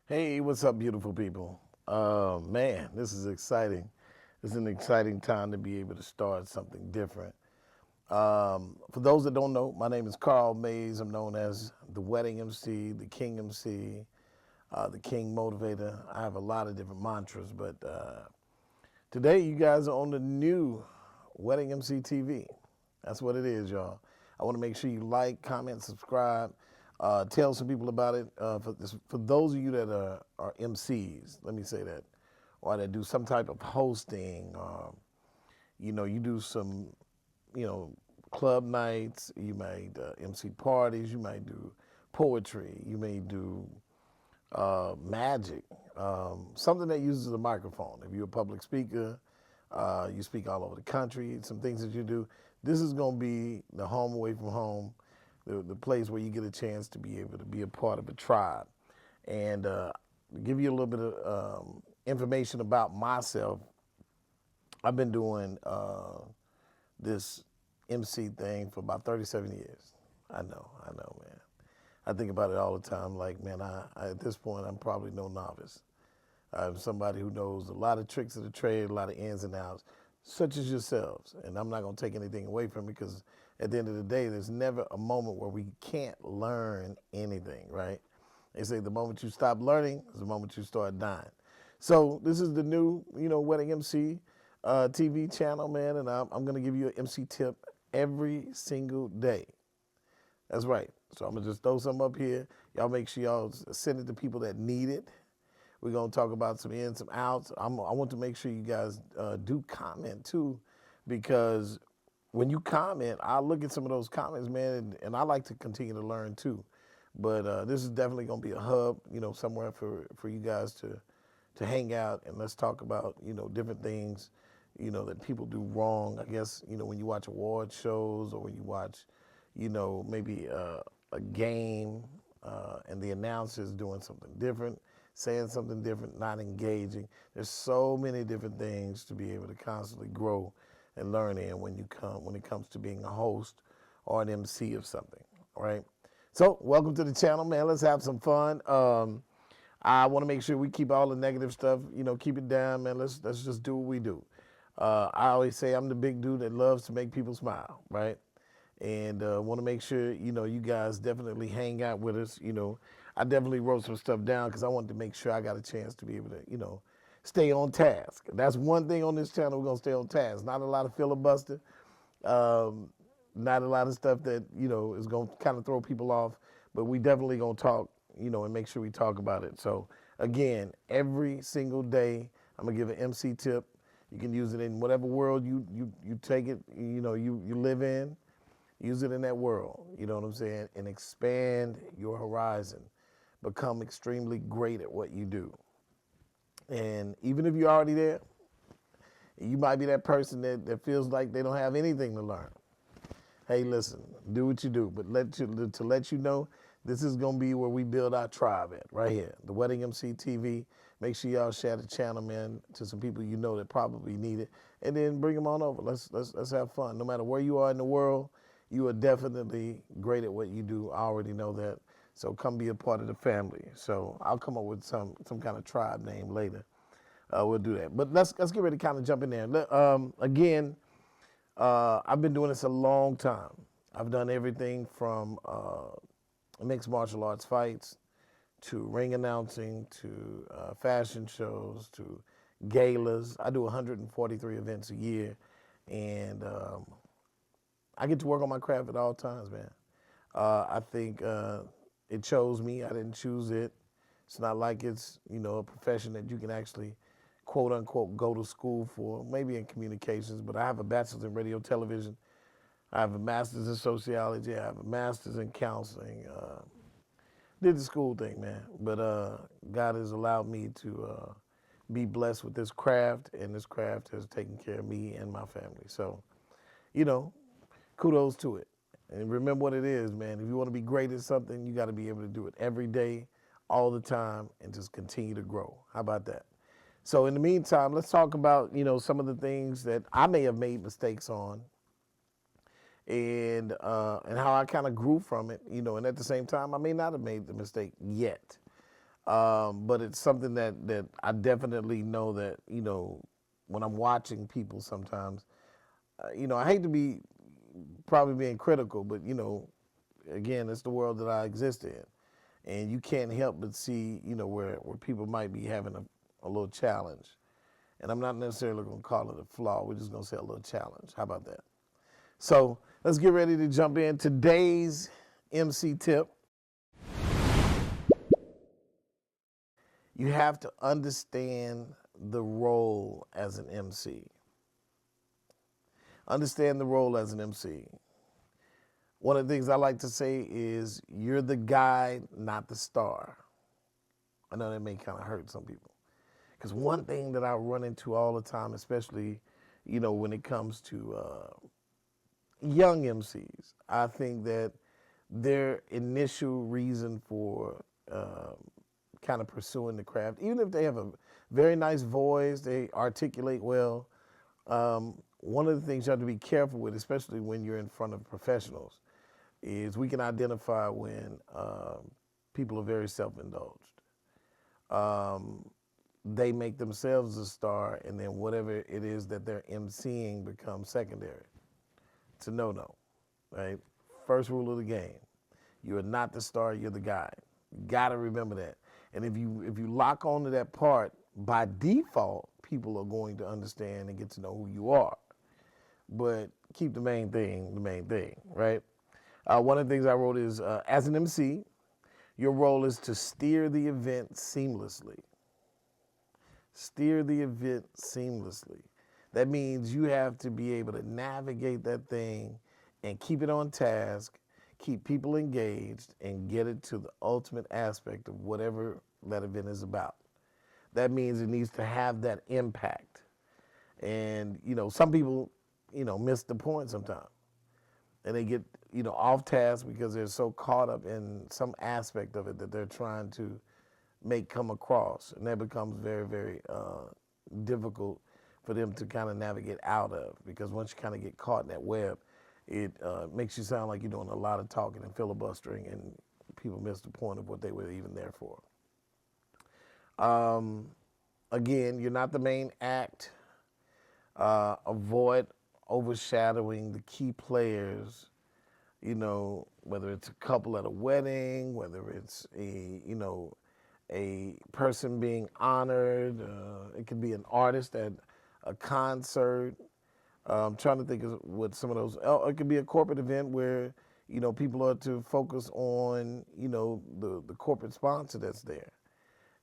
Hey, what's up, beautiful people? Man, this is exciting. It's an exciting time to be able to start something different. For those that don't know, my name is Carl Mays. I'm known as the Wedding MC, the King MC, the King Motivator. I have a lot of different mantras, but today you guys are on the new Wedding MC TV. That's what it is, y'all. I want to make sure you like, comment, subscribe, tell some people about it. For those of you that are MCs, let me say that, or that do some type of hosting, you do some, you know, club nights, you might MC parties, you might do poetry, you may do magic, something that uses a microphone. If you're a public speaker, you speak all over the country, some things that you do. This is going to be the home away from home, the place where you get a chance to be able to be a part of a tribe. And to give you a little bit of information about myself, I've been doing this MC thing for about 37 years. I know, man. I think about it all the time. Like, man, at this point, I'm probably no novice. I'm somebody who knows a lot of tricks of the trade, a lot of ins and outs, such as yourselves. And I'm not going to take anything away from it because at the end of the day, there's never a moment where we can't learn anything, right? They say the moment you stop learning is the moment you start dying. So this is the new, Wedding MC TV channel, man, and I'm going to give you an MC tip every single day. That's right. So I'm gonna just throw some up here. Y'all make sure y'all send it to people that need it. We're gonna talk about some ins, some outs. I want to make sure you guys do comment too, because when you comment, I look at some of those comments, man, and I like to continue to learn too. But this is definitely gonna be a hub, somewhere for you guys to hang out and let's talk about different things, that people do wrong. I guess when you watch award shows or when you watch maybe a game and the announcer's doing something different, saying something different, not engaging. There's so many different things to be able to constantly grow and learn in when it comes to being a host or an MC of something. All right. So welcome to the channel, man. Let's have some fun. I want to make sure we keep all the negative stuff, keep it down, man. Let's just do what we do. I always say I'm the big dude that loves to make people smile, right? And want to make sure you guys definitely hang out with us. I definitely wrote some stuff down because I wanted to make sure I got a chance to be able to stay on task. That's one thing on this channel. We're gonna stay on task. Not a lot of filibuster. Um, Not a lot of stuff that is gonna kind of throw people off. But we definitely gonna talk. And make sure we talk about it. So again, every single day, I'm gonna give an MC tip. You can use it in whatever world you take it. You live in. Use it in that world, you know what I'm saying? And expand your horizon. Become extremely great at what you do. And even if you're already there, you might be that person that feels like they don't have anything to learn. Hey, listen, do what you do, but to let you know, this is gonna be where we build our tribe at, right here. The Wedding MC TV. Make sure y'all share the channel, man, to some people you know that probably need it, and then bring them on over. Let's have fun. No matter where you are in the world, you are definitely great at what you do. I already know that. So come be a part of the family. So I'll come up with some kind of tribe name later. We'll do that. But let's get ready to kind of jump in there. Again, I've been doing this a long time. I've done everything from mixed martial arts fights to ring announcing to fashion shows to galas. I do 143 events a year, and I get to work on my craft at all times, man. I think it chose me. I didn't choose it. It's not like it's a profession that you can actually quote unquote go to school for. Maybe in communications, but I have a bachelor's in radio television. I have a master's in sociology. I have a master's in counseling. Did the school thing, man. But God has allowed me to be blessed with this craft, and this craft has taken care of me and my family. So, you know, kudos to it. And remember what it is, man. If you want to be great at something, you got to be able to do it every day, all the time, and just continue to grow. How about that? So in the meantime, let's talk about, some of the things that I may have made mistakes on and how I kind of grew from it, and at the same time, I may not have made the mistake yet. But it's something that I definitely know that, when I'm watching people sometimes, I hate to be probably being critical, but, again, it's the world that I exist in. And you can't help but see, where people might be having a little challenge. And I'm not necessarily going to call it a flaw. We're just going to say a little challenge. How about that? So let's get ready to jump in. Today's MC tip. You have to understand the role as an MC. Understand the role as an MC. One of the things I like to say is you're the guide, not the star. I know that may kind of hurt some people. Because one thing that I run into all the time, especially, when it comes to young MCs, I think that their initial reason for kind of pursuing the craft, even if they have a very nice voice, they articulate well, one of the things you have to be careful with, especially when you're in front of professionals, is we can identify when people are very self-indulged. They make themselves a star, and then whatever it is that they're emceeing becomes secondary. It's a no-no, right? First rule of the game: you are not the star, you're the guide. You got to remember that. And if you lock onto that part, by default, people are going to understand and get to know who you are. But keep the main thing, right? One of the things I wrote is, as an MC, your role is to steer the event seamlessly. Steer the event seamlessly. That means you have to be able to navigate that thing and keep it on task, keep people engaged, and get it to the ultimate aspect of whatever that event is about. That means it needs to have that impact. And, some people, miss the point sometimes. And they get, off task because they're so caught up in some aspect of it that they're trying to make come across. And that becomes very, very difficult for them to kind of navigate out of, because once you kind of get caught in that web, it makes you sound like you're doing a lot of talking and filibustering, and people miss the point of what they were even there for. Again, you're not the main act. Avoid overshadowing the key players, whether it's a couple at a wedding, whether it's a person being honored. It could be an artist at a concert. I'm trying to think of what some of those. It could be a corporate event where people are to focus on the corporate sponsor that's there.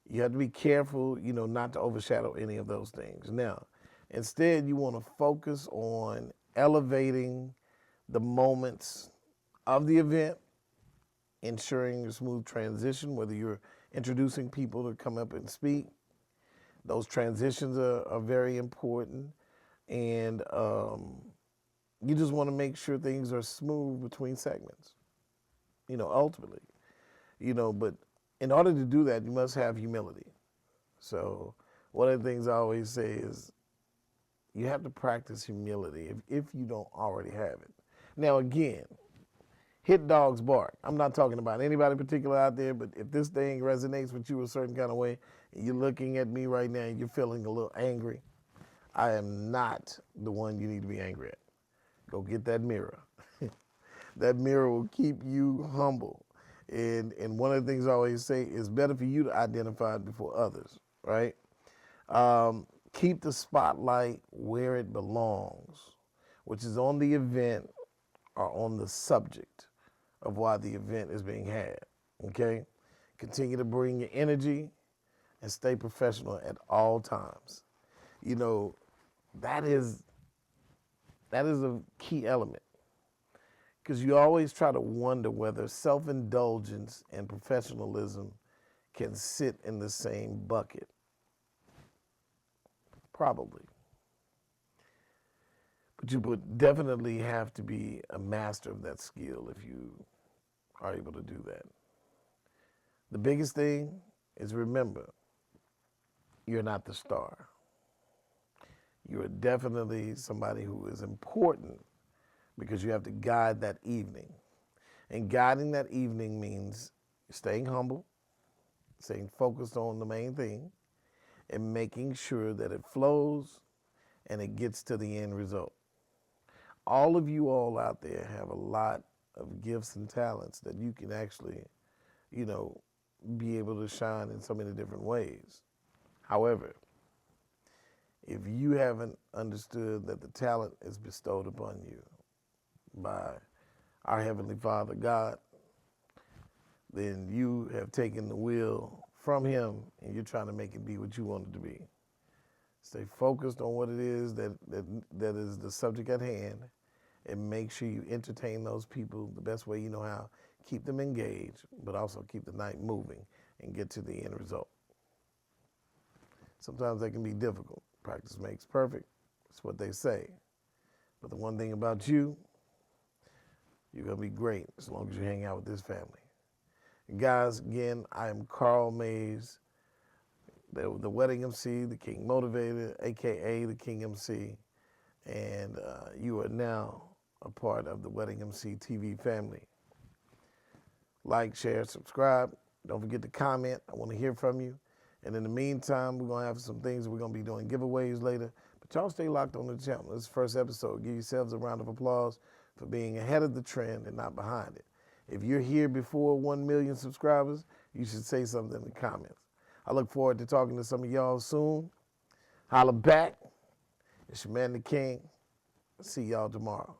You have to be careful, not to overshadow any of those things. Now, instead, you want to focus on elevating the moments of the event, ensuring a smooth transition, whether you're introducing people to come up and speak. Those transitions are very important. And you just want to make sure things are smooth between segments, ultimately. But in order to do that, you must have humility. So one of the things I always say is you have to practice humility if you don't already have it. Now, again, hit dogs bark. I'm not talking about anybody particular out there, but if this thing resonates with you a certain kind of way, and you're looking at me right now and you're feeling a little angry, I am not the one you need to be angry at. Go get that mirror. That mirror will keep you humble. And one of the things I always say is better for you to identify it before others, right? Keep the spotlight where it belongs, which is on the event or on the subject of why the event is being had, okay? Continue to bring your energy and stay professional at all times. That is a key element, because you always try to wonder whether self-indulgence and professionalism can sit in the same bucket. Probably. But you would definitely have to be a master of that skill if you are able to do that. The biggest thing is, remember, you're not the star. You are definitely somebody who is important, because you have to guide that evening. And guiding that evening means staying humble, staying focused on the main thing, and making sure that it flows and it gets to the end result. All of you all out there have a lot of gifts and talents that you can actually, you know, be able to shine in so many different ways. However, if you haven't understood that the talent is bestowed upon you by our Heavenly Father, God, then you have taken the will from Him and you're trying to make it be what you want it to be. Stay focused on what it is that is the subject at hand, and make sure you entertain those people the best way you know how. Keep them engaged, but also keep the night moving and get to the end result. Sometimes that can be difficult. Practice makes perfect. That's what they say. But the one thing about you, you're going to be great as long as you hang out with this family. And guys, again, I am Carl Mays, the wedding MC, the King Motivator, a.k.a. the King MC. And you are now a part of the Wedding MC TV family. Like, share, subscribe. Don't forget to comment. I want to hear from you. And in the meantime, we're going to have some things we're going to be doing giveaways later. But y'all stay locked on the channel. This is the first episode. Give yourselves a round of applause for being ahead of the trend and not behind it. If you're here before 1 million subscribers, you should say something in the comments. I look forward to talking to some of y'all soon. Holla back. It's your man, the King. See y'all tomorrow.